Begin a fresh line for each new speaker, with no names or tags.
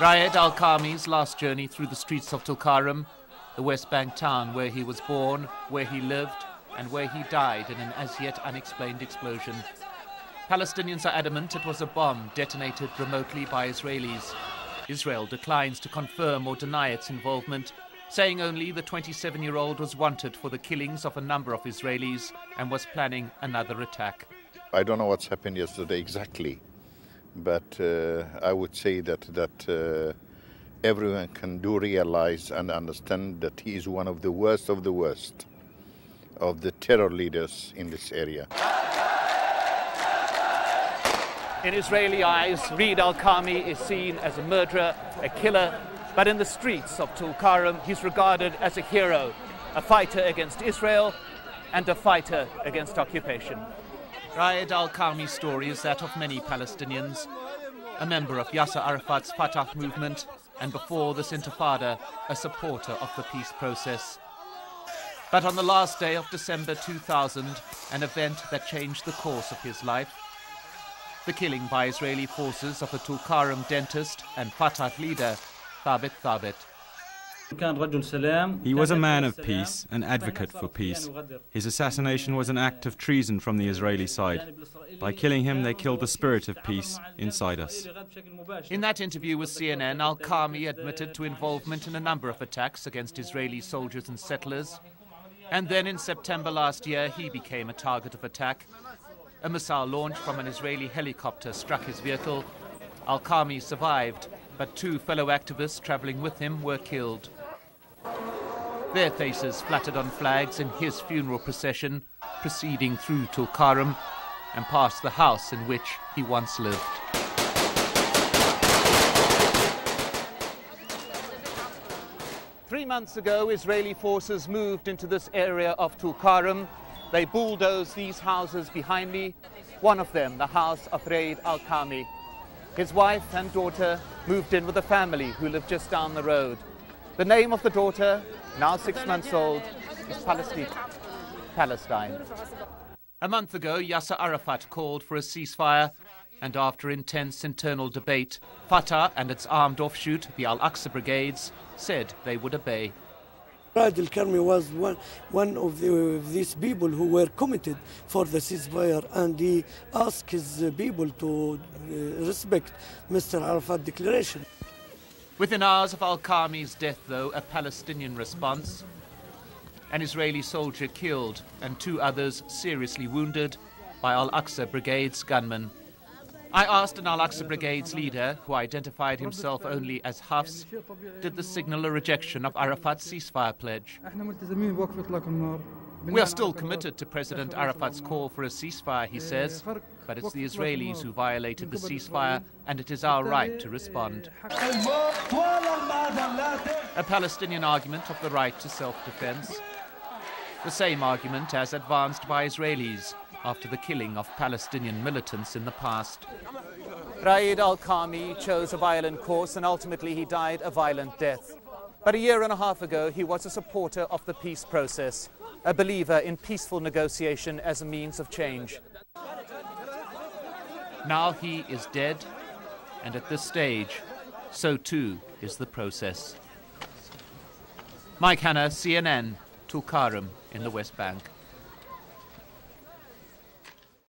Raed al-Karmi's last journey through the streets of Tul Karem, the West Bank town where he was born, where he lived, and where he died in an as-yet unexplained explosion. Palestinians are adamant it was a bomb detonated remotely by Israelis. Israel declines to confirm or deny its involvement, saying only the 27-year-old was wanted for the killings of a number of Israelis and was planning another attack.
I don't know what's happened yesterday exactly, but I would say that everyone can realize and understand that he is one of the worst of the terror leaders in this area.
In Israeli eyes, Raed al-Karmi is seen as a murderer, a killer, but in the streets of Tul Karem, he's regarded as a hero, a fighter against Israel and a fighter against occupation. Raed al-Karmi's story is that of many Palestinians, a member of Yasser Arafat's Fatah movement, and before this intifada, a supporter of the peace process. But on the last day of December 2000, an event that changed the course of his life, the killing by Israeli forces of a Tul Karem dentist and Fatah leader, Thabit.
He was a man of peace, an advocate for peace. His assassination was an act of treason from the Israeli side. By killing him, they killed the spirit of peace inside us.
In that interview with CNN, al-Karmi admitted to involvement in a number of attacks against Israeli soldiers and settlers. And then in September last year, he became a target of attack. A missile launched from an Israeli helicopter struck his vehicle. Al-Karmi survived, but two fellow activists traveling with him were killed. Their faces fluttered on flags in his funeral procession, proceeding through Tul Karem and past the house in which he once lived. Three months ago, Israeli forces moved into this area of Tul Karem. They bulldozed these houses behind me, one of them the house of Raed al-Karmi. His wife and daughter moved in with a family who lived just down the road. The name of the daughter, now 6 months old, is Palestine. A month ago, Yasser Arafat called for a ceasefire, and after intense internal debate, Fatah and its armed offshoot, the Al-Aqsa Brigades, said they would obey.
Raed al-Karmi was one of these people who were committed for the ceasefire, and he asked his people to respect Mr. Arafat's declaration.
Within hours of al-Karmi's death, though, a Palestinian response. An Israeli soldier killed and two others seriously wounded by Al-Aqsa Brigade's gunmen. I asked an Al-Aqsa Brigade's leader, who identified himself only as Hafs, did this signal a rejection of Arafat's ceasefire pledge. We are still committed to President Arafat's call for a ceasefire, he says, but it's the Israelis who violated the ceasefire, and it is our right to respond. A Palestinian argument of the right to self-defense. The same argument as advanced by Israelis after the killing of Palestinian militants in the past. Raed al-Karmi chose a violent course and ultimately he died a violent death. But a year and a half ago, he was a supporter of the peace process, a believer in peaceful negotiation as a means of change. Now he is dead, and at this stage, so too is the process. Mike Hanna, CNN, Tul Karem in the West Bank.